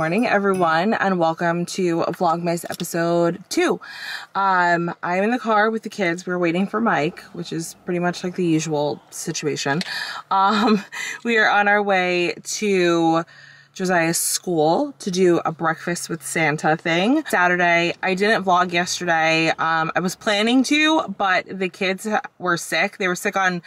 morning everyone, and welcome to Vlogmas episode 2. I'm in the car with the kids. We're waiting for Mike, which is pretty much like the usual situation. We are on our way to Josiah's school to do a breakfast with Santa thing. Saturday, I didn't vlog yesterday. I was planning to, but the kids were sick. They were sick on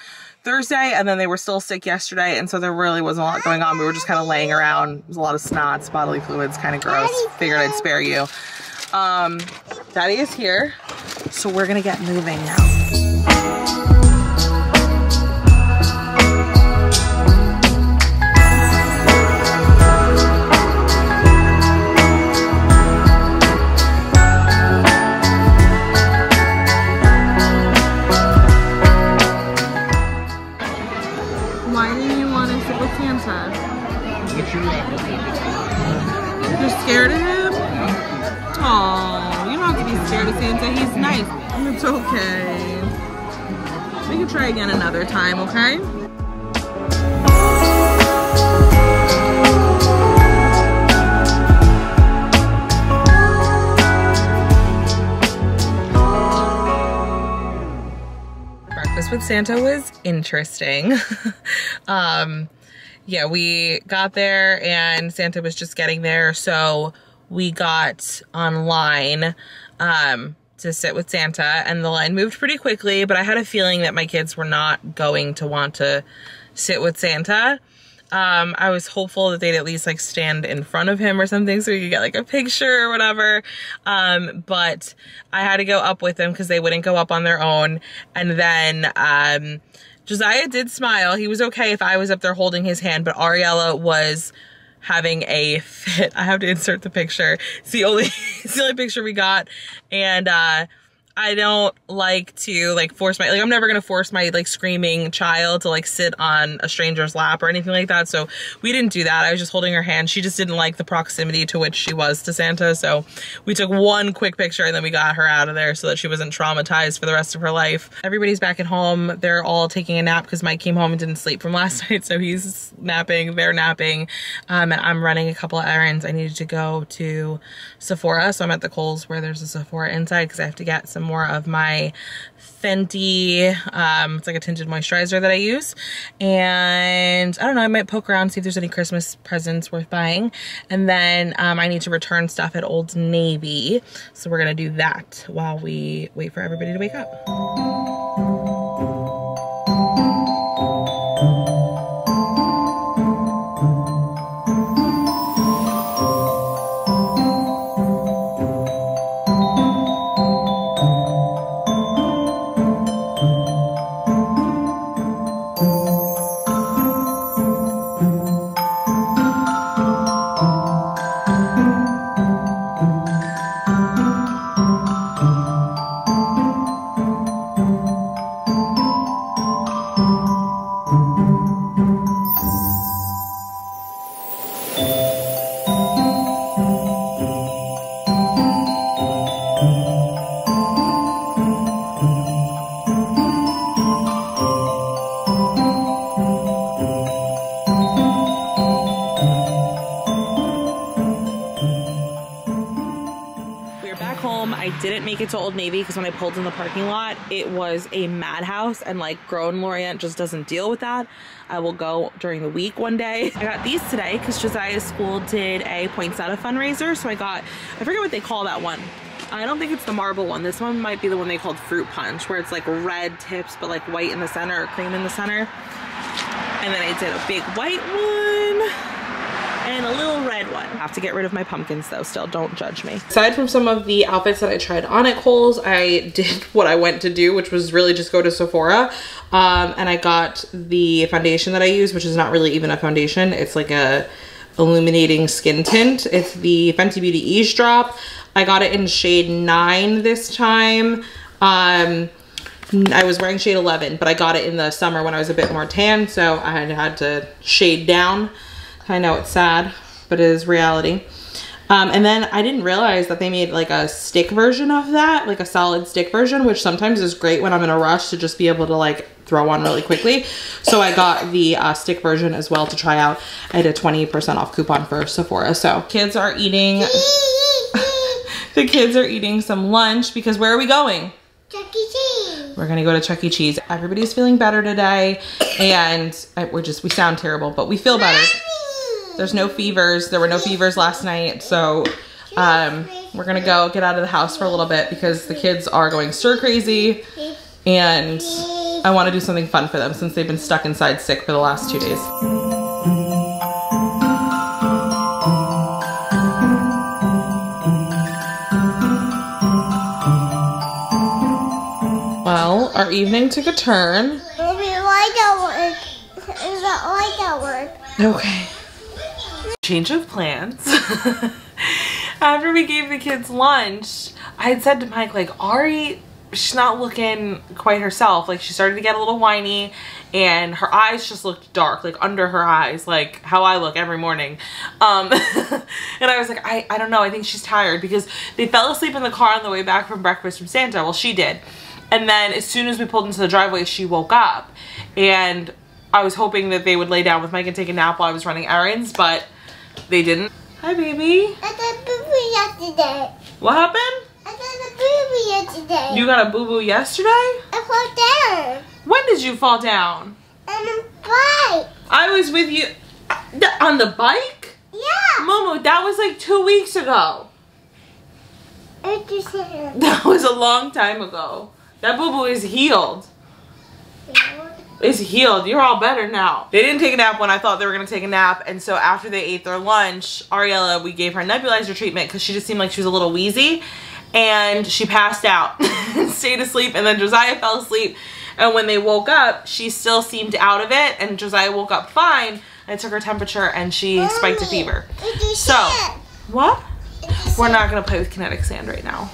Thursday, and then they were still sick yesterday, and so there really wasn't a lot going on. We were just kind of laying around. There was a lot of snots, bodily fluids, kind of gross. Figured I'd spare you. Daddy is here, so we're gonna get moving now. You're scared of him? Oh, you don't have to be scared of Santa. He's nice. It's okay. We can try again another time, okay? Breakfast with Santa was interesting. Yeah, we got there and Santa was just getting there, so we got online to sit with Santa, and the line moved pretty quickly, but I had a feeling that my kids were not going to want to sit with Santa. I was hopeful that they'd at least like stand in front of him or something so we could get like a picture or whatever, but I had to go up with them because they wouldn't go up on their own. And then Josiah did smile. He was okay if I was up there holding his hand, but Ariella was having a fit. I have to insert the picture. It's the only picture we got. And I don't like to like force my, like I'm never gonna force my like screaming child to like sit on a stranger's lap or anything like that. So we didn't do that. I was just holding her hand. She just didn't like the proximity to which she was to Santa. So we took one quick picture and then we got her out of there so that she wasn't traumatized for the rest of her life. Everybody's back at home. They're all taking a nap because Mike came home and didn't sleep from last night. So he's napping, they're napping. And I'm running a couple of errands. I needed to go to Sephora. So I'm at the Kohl's where there's a Sephora inside because I have to get some more of my Fenty, it's like a tinted moisturizer that I use, and I don't know, I might poke around, see if there's any Christmas presents worth buying, and then I need to return stuff at Old Navy, so we're gonna do that while we wait for everybody to wake up. I didn't make it to Old Navy because when I pulled in the parking lot, it was a madhouse, and like grown Lorient just doesn't deal with that. I will go during the week one day. I got these today because Josiah's school did a poinsettia fundraiser, so I forget what they call that one. I don't think it's the marble one. This one might be the one they called fruit punch, where it's like red tips but like white in the center or cream in the center. And then I did a big white one and a little red one. I have to get rid of my pumpkins though still, don't judge me. Aside from some of the outfits that I tried on at Kohl's, I did what I went to do, which was really just go to Sephora. And I got the foundation that I use, which is not really even a foundation. It's like a illuminating skin tint. It's the Fenty Beauty Eavesdrop. I got it in shade 9 this time. I was wearing shade 11, but I got it in the summer when I was a bit more tan, so I had to shade down. I know it's sad, but it is reality. And then I didn't realize that they made like a stick version of that, like a solid stick version, which sometimes is great when I'm in a rush to just be able to like throw on really quickly. So I got the stick version as well to try out. I had a 20% off coupon for Sephora. So kids are eating, the kids are eating some lunch because where are we going? Chuck E. Cheese. We're gonna go to Chuck E. Cheese. Everybody's feeling better today, and we sound terrible, but we feel better. There's no fevers. There were no fevers last night, so we're gonna go get out of the house for a little bit because the kids are going stir crazy, and I want to do something fun for them since they've been stuck inside sick for the last 2 days. Well, our evening took a turn. Maybe why that work? Is that why that work? Okay. Change of plans. After we gave the kids lunch, I had said to Mike, like, Ari, she's not looking quite herself. Like, she started to get a little whiny and her eyes just looked dark, like under her eyes, like how I look every morning. And I was like, I don't know, I think she's tired because they fell asleep in the car on the way back from breakfast from Santa. Well, she did. And then as soon as we pulled into the driveway, she woke up. And I was hoping that they would lay down with Mike and take a nap while I was running errands, but they didn't. Hi, baby. I got a boo-boo yesterday. What happened? I got a boo-boo yesterday. You got a boo-boo yesterday? I fell down. When did you fall down? On a bike. I was with you on the bike? Yeah. Momo, that was like 2 weeks ago. It's just here. That was a long time ago. That boo-boo is healed. It's healed. You're all better now. They didn't take a nap when I thought they were going to take a nap. And so after they ate their lunch, Ariella, we gave her nebulizer treatment because she just seemed like she was a little wheezy. And she passed out and stayed asleep. And then Josiah fell asleep. And when they woke up, she still seemed out of it. And Josiah woke up fine. I took her temperature and she spiked a fever. So, what? We're not going to play with kinetic sand right now.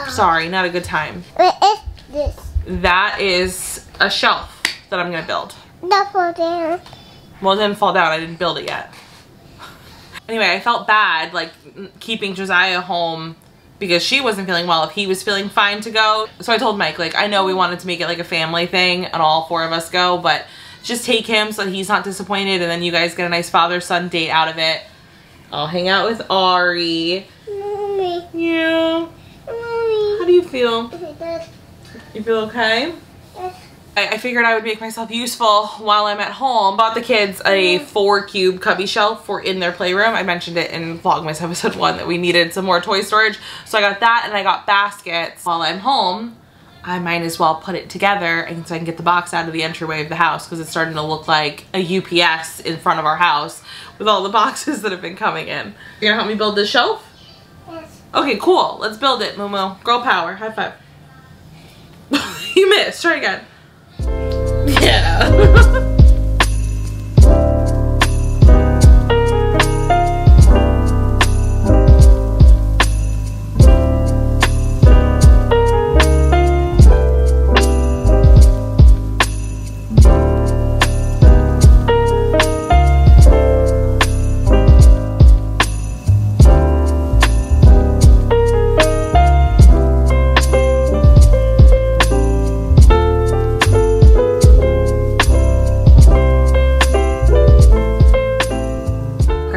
Sorry, not a good time. What is this? That is a shelf that I'm gonna build. Not fall down. Well, it didn't fall down. I didn't build it yet. Anyway, I felt bad, like, keeping Josiah home because she wasn't feeling well if he was feeling fine to go. So I told Mike, like, I know we wanted to make it like a family thing and all 4 of us go, but just take him so that he's not disappointed and then you guys get a nice father-son date out of it. I'll hang out with Ari. Mommy. Yeah. Mommy. How do you feel? You feel okay? I figured I would make myself useful while I'm at home. Bought the kids a 4-cube cubby shelf for in their playroom. I mentioned it in Vlogmas episode 1 that we needed some more toy storage. So I got that and I got baskets. While I'm home, I might as well put it together and so I can get the box out of the entryway of the house because it's starting to look like a UPS in front of our house with all the boxes that have been coming in. You gonna help me build this shelf? Yes. Okay, cool. Let's build it, Momo. Girl power. High five. You missed. Try again. Yeah.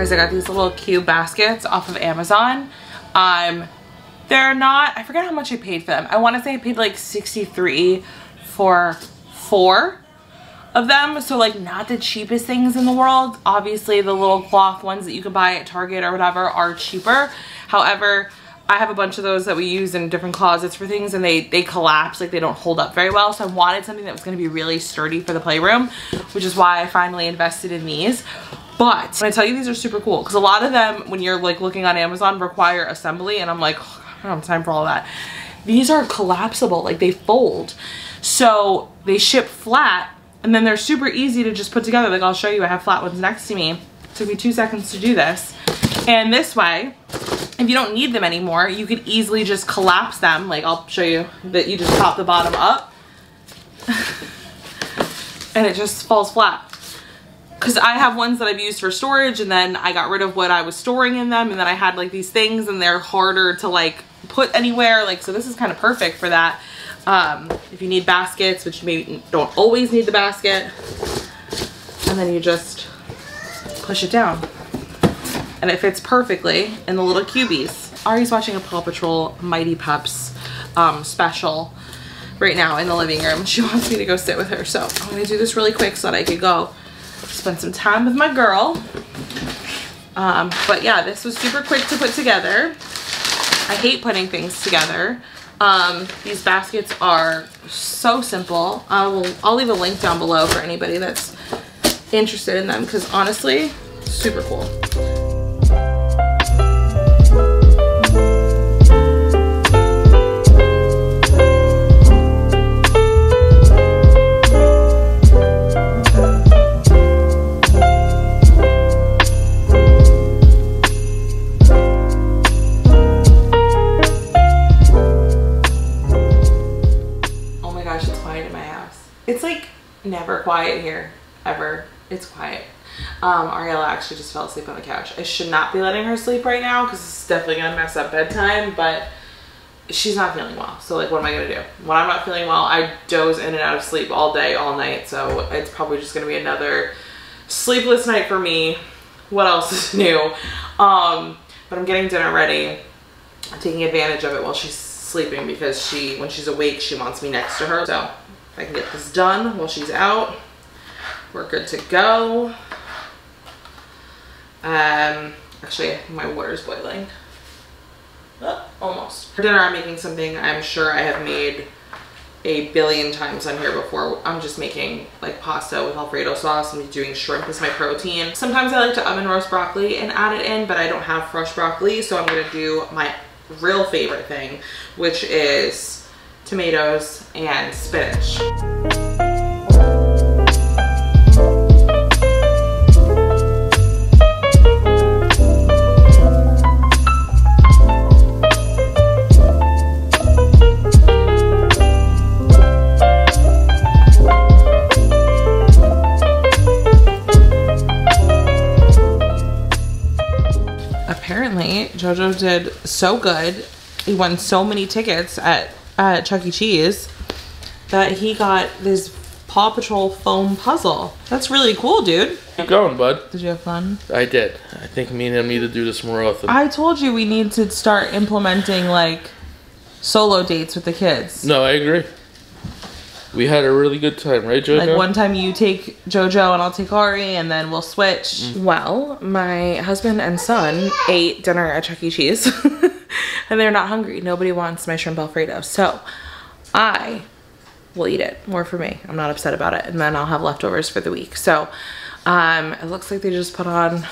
I got these little cube baskets off of Amazon. They're not, I forget how much I paid for them. I want to say I paid like $63 for 4 of them. So like not the cheapest things in the world. Obviously the little cloth ones that you can buy at Target or whatever are cheaper. However, I have a bunch of those that we use in different closets for things and they collapse, like they don't hold up very well. So I wanted something that was going to be really sturdy for the playroom, which is why I finally invested in these. But when I tell you these are super cool, because a lot of them, when you're like looking on Amazon, require assembly, and I'm like, oh, I don't have time for all that. These are collapsible, like they fold. So they ship flat, and then they're super easy to just put together. Like I'll show you, I have flat ones next to me. It took me 2 seconds to do this. And this way, if you don't need them anymore, you can easily just collapse them. Like I'll show you that you just pop the bottom up, and it just falls flat. because I have ones that I've used for storage, and then I got rid of what I was storing in them, and then I had like these things and they're harder to like put anywhere. Like, so this is kind of perfect for that. If you need baskets, which you maybe don't always need the basket, and then you just push it down and it fits perfectly in the little cubies. Ari's watching a Paw Patrol Mighty Pups special right now in the living room. She wants me to go sit with her, so I'm gonna do this really quick so that I could go spend some time with my girl. But yeah, this was super quick to put together. I hate putting things together. These baskets are so simple. I'll leave a link down below for anybody that's interested in them, because honestly, super cool. Never quiet here, ever. It's quiet. Ariella actually just fell asleep on the couch. I should not be letting her sleep right now because it's definitely gonna mess up bedtime, but she's not feeling well. So like, what am I gonna do? When I'm not feeling well, I doze in and out of sleep all day, all night. So it's probably just gonna be another sleepless night for me. What else is new? But I'm getting dinner ready. I'm taking advantage of it while she's sleeping, because when she's awake, she wants me next to her. So if I can get this done while she's out, we're good to go. Actually, my water's boiling. Oh, almost. For dinner, I'm making something I'm sure I have made a billion times on here before. I'm just making like pasta with Alfredo sauce. I'm doing shrimp as my protein. Sometimes I like to oven roast broccoli and add it in, but I don't have fresh broccoli, so I'm gonna do my real favorite thing, which is tomatoes and spinach. Apparently, JoJo did so good. He won so many tickets at Chuck E. Cheese that he got this Paw Patrol foam puzzle. That's really cool, dude. Keep going, bud. Did you have fun? I did. I think me and him need to do this more often. I told you we need to start implementing like solo dates with the kids. No, I agree. We had a really good time, right, JoJo? Like one time you take JoJo and I'll take Ari, and then we'll switch. Well, my husband and son ate dinner at Chuck E. Cheese and they're not hungry. Nobody wants my shrimp Alfredo. So I will eat it. More for me. I'm not upset about it. And then I'll have leftovers for the week. So it looks like they just put on,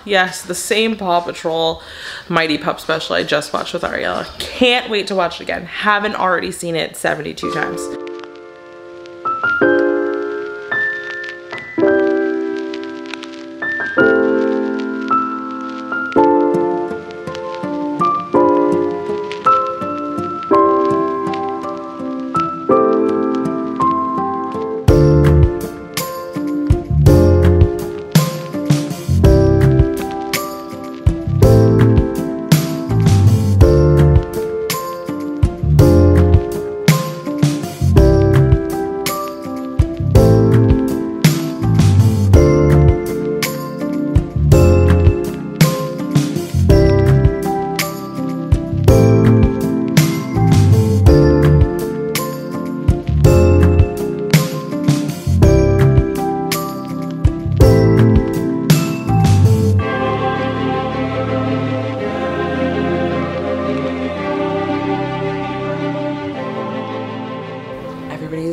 yes, the same Paw Patrol Mighty Pup special I just watched with Ariella. Can't wait to watch it again. Haven't already seen it 72 times.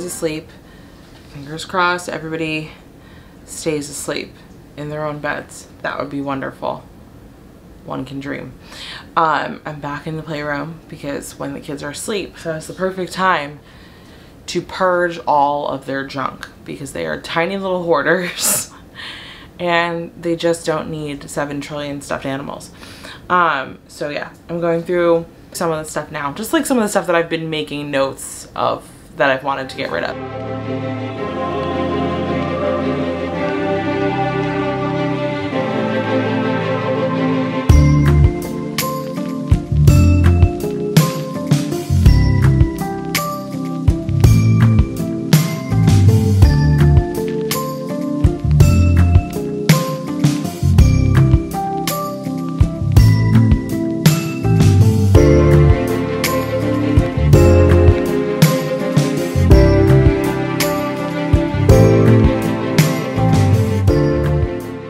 Asleep. Fingers crossed everybody stays asleep in their own beds. That would be wonderful. One can dream. I'm back in the playroom because when the kids are asleep, so it's the perfect time to purge all of their junk, because they are tiny little hoarders and they just don't need 7 trillion stuffed animals. So yeah, I'm going through some of the stuff now, just like some of the stuff that I've been making notes of that I've wanted to get rid of.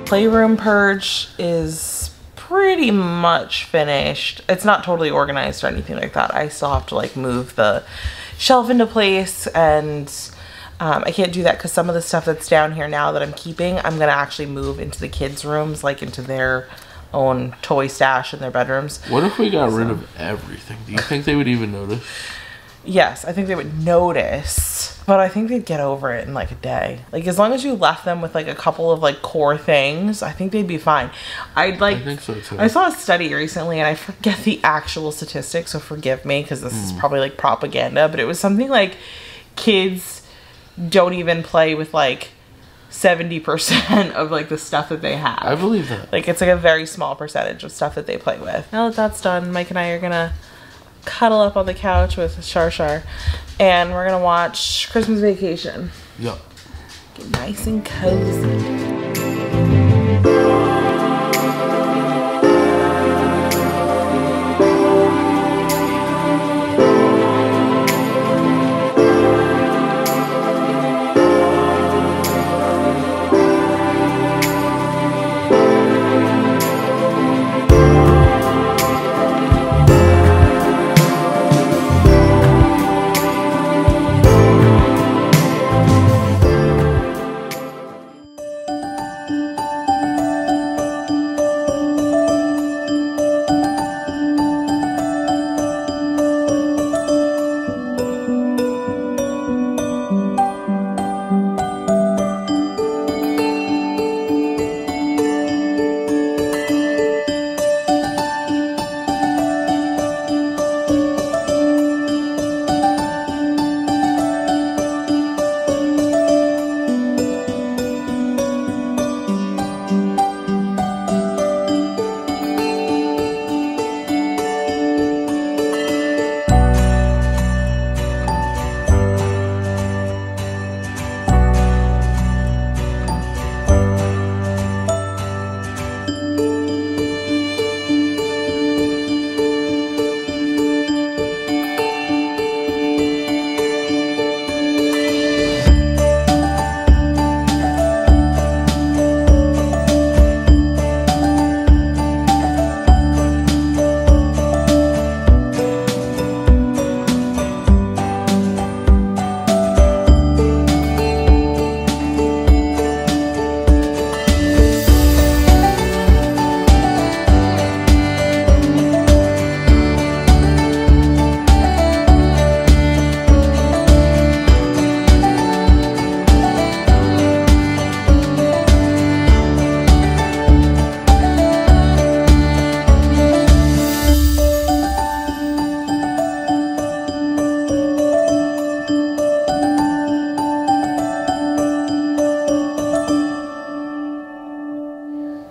Playroom purge is pretty much finished. It's not totally organized or anything like that. I still have to like move the shelf into place, and I can't do that because some of the stuff that's down here now that I'm keeping, I'm gonna actually move into the kids' rooms, like into their own toy stash in their bedrooms. What if we got rid of everything? Do you think they would even notice? Yes, I think they would notice, but I think they'd get over it in like a day. Like as long as you left them with like a couple of like core things, I think they'd be fine. I think so too. I saw a study recently, and I forget the actual statistics, so forgive me because this is probably like propaganda, but it was something like kids don't even play with like 70% of like the stuff that they have. I believe that. Like it's like a very small percentage of stuff that they play with. Now that that's done, Mike and I are gonna cuddle up on the couch with Shar, and we're gonna watch Christmas Vacation. Yep. Get nice and cozy.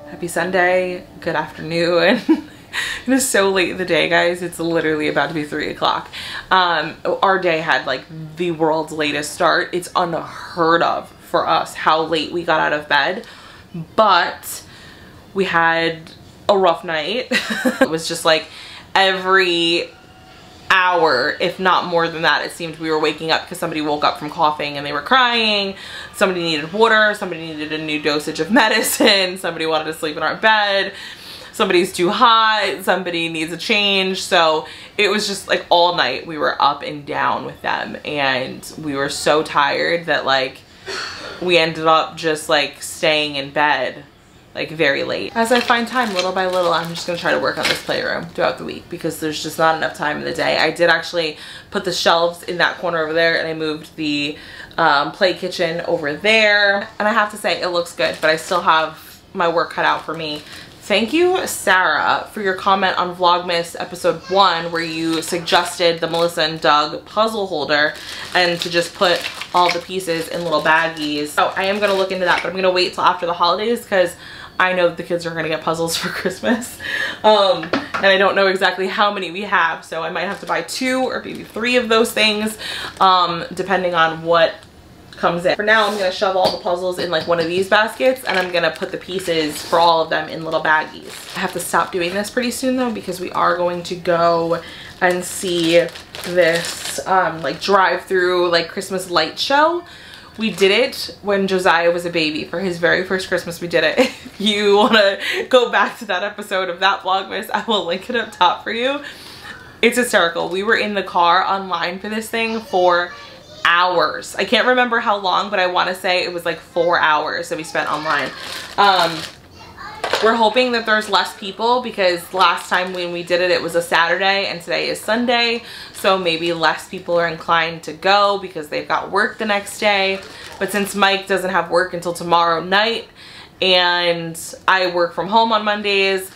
Happy Sunday, good afternoon. It is so late in the day, guys. It's literally about to be 3 o'clock. Our day had like the world's latest start. It's unheard of for us how late we got out of bed, but we had a rough night. It was just like every hour, if not more than that, it seemed we were waking up because somebody woke up from coughing and they were crying, somebody needed water, somebody needed a new dosage of medicine, somebody wanted to sleep in our bed, somebody's too hot, somebody needs a change. So it was just like all night we were up and down with them, and we were so tired that like we ended up just like staying in bed like very late. As I find time little by little, I'm just gonna try to work on this playroom throughout the week because there's just not enough time in the day. I did actually put the shelves in that corner over there, and I moved the play kitchen over there, and I have to say it looks good, but I still have my work cut out for me. Thank you, Sarah, for your comment on Vlogmas episode 1 where you suggested the Melissa and Doug puzzle holder and to just put all the pieces in little baggies. So I am gonna look into that, but I'm gonna wait till after the holidays because I know that the kids are gonna get puzzles for Christmas. And I don't know exactly how many we have, so I might have to buy 2 or maybe 3 of those things, depending on what comes in. For now, I'm gonna shove all the puzzles in like one of these baskets, and I'm gonna put the pieces for all of them in little baggies. I have to stop doing this pretty soon though, because we are going to go and see this like drive-through like Christmas light show, We did it when Josiah was a baby. For his very first Christmas, we did it. If you want to go back to that episode of that Vlogmas, I will link it up top for you. It's hysterical. We were in the car online for this thing for hours. I can't remember how long, but I want to say it was like 4 hours that we spent online. We're hoping that there's less people because last time when we did it, it was a Saturday and today is Sunday. So maybe less people are inclined to go because they've got work the next day. But since Mike doesn't have work until tomorrow night and I work from home on Mondays,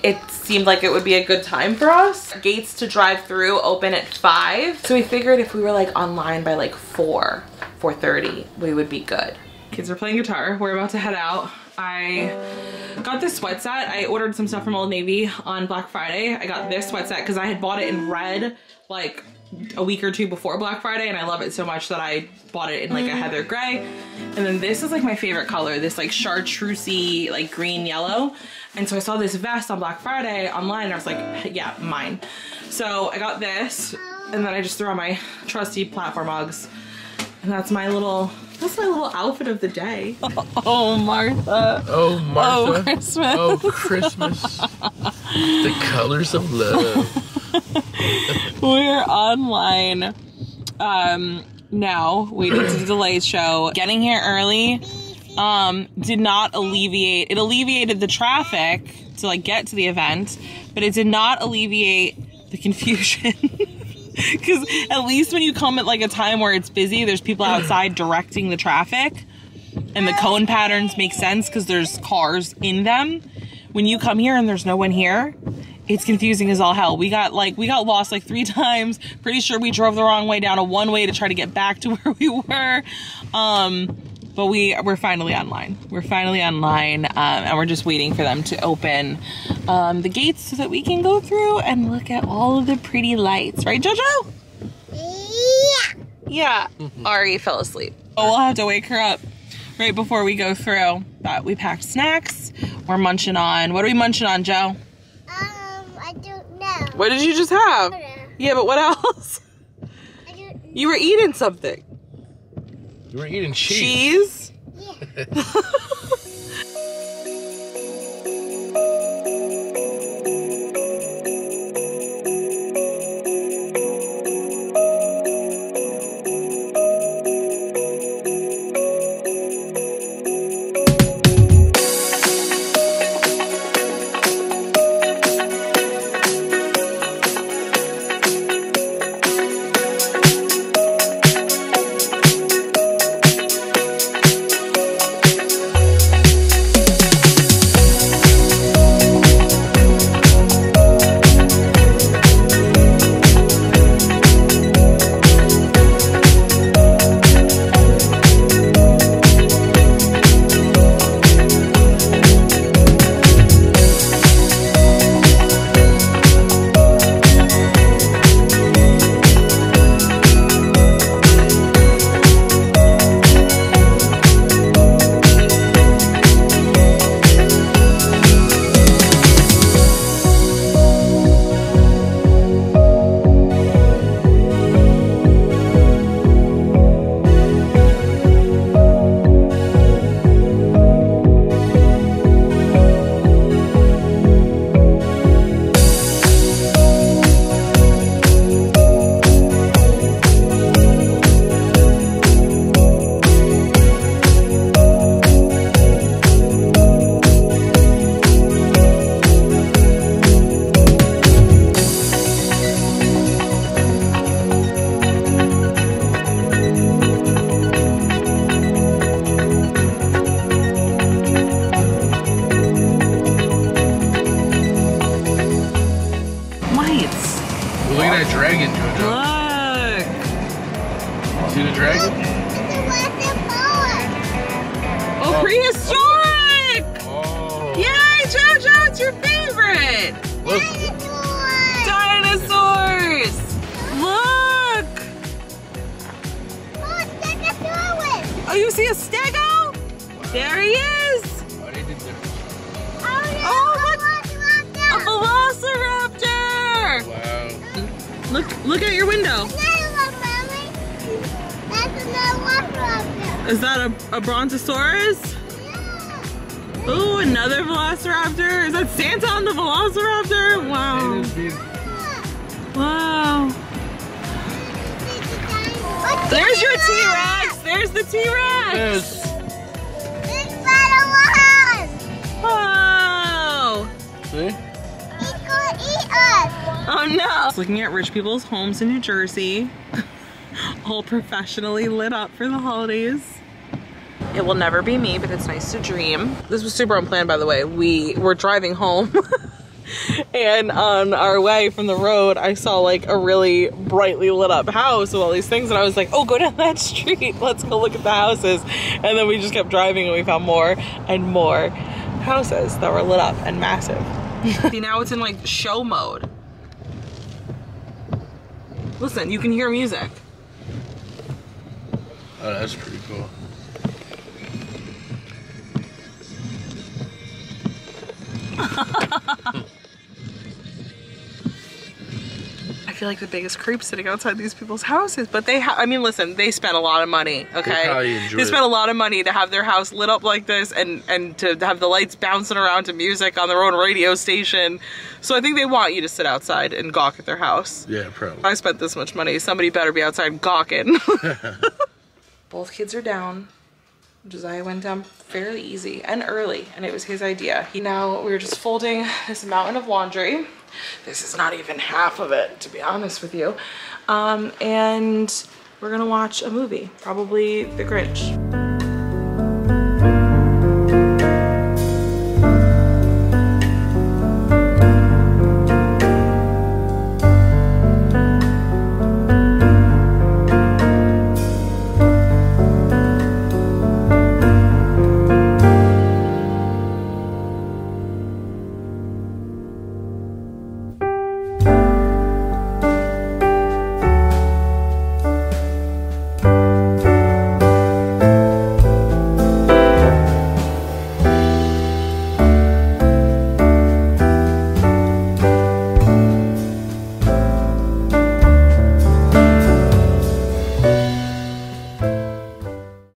it seemed like it would be a good time for us. Gates to drive through open at 5. So we figured if we were like online by like 4:30, we would be good. Kids are playing guitar. We're about to head out. I got this sweat set. I ordered some stuff from Old Navy on Black Friday. I got this sweat set because I had bought it in red like a week or two before Black Friday and I love it so much that I bought it in like a heather gray. And then this is like my favorite color, this like chartreusey like green yellow. And so I saw this vest on Black Friday online and I was like, yeah, mine. So I got this and then I just threw on my trusty platform Uggs. And that's my little outfit of the day. Oh, Martha. Oh, Martha. Oh, Christmas. Oh, Christmas. The colors of love. We're online now, waiting to the Delay show. Getting here early did not alleviate, it alleviated the traffic to like get to the event, but it did not alleviate the confusion. Because at least when you come at like a time where it's busy, there's people outside directing the traffic and the cone patterns make sense because there's cars in them. When you come here and there's no one here, it's confusing as all hell. We got lost like 3 times. Pretty sure we drove the wrong way down a one-way to try to get back to where we were. But we're finally online. We're finally online, and we're just waiting for them to open the gates so that we can go through and look at all of the pretty lights. Right, JoJo? Yeah. Yeah. Ari fell asleep. Oh, we'll have to wake her up right before we go through. But we packed snacks. We're munching on. What are we munching on, Joe? I don't know. What did you just have? Yeah, but what else? I don't know. You were eating something. You were eating cheese. Cheese? Yeah. dragon, JoJo. Look! See the dragon? Oh, prehistoric! Oh. Yay, JoJo, it's your favorite! Look. Dinosaurs! Look! Oh, you see a stego? Wow. There he is! What did it do? Oh, look! A velociraptor! Wow. Look at your window. That's another one. Is that a Brontosaurus? Ooh, another Velociraptor. Is that Santa on the Velociraptor? Wow. Wow. There's your T-Rex. There's the T-Rex. Yes. Wow. See? He's gonna eat us. Oh no. Looking at rich people's homes in New Jersey. All professionally lit up for the holidays. It will never be me, but it's nice to dream. This was super unplanned, by the way. We were driving home and on our way from the road, I saw like a really brightly lit up house with all these things. And I was like, oh, go down that street. Let's go look at the houses. And then we just kept driving and we found more and more houses that were lit up and massive. See, now it's in like show mode. Listen, you can hear music. Oh, that's pretty cool. I feel like the biggest creep sitting outside these people's houses, but I mean, listen, they spent a lot of money, okay? They spent a lot of money to have their house lit up like this and to have the lights bouncing around to music on their own radio station. So I think they want you to sit outside and gawk at their house. Yeah, probably. If I spent this much money, somebody better be outside gawking. Both kids are down. Josiah went down fairly easy and early, and it was his idea. Now we're just folding this mountain of laundry. This is not even half of it, to be honest with you. And we're gonna watch a movie, probably The Grinch.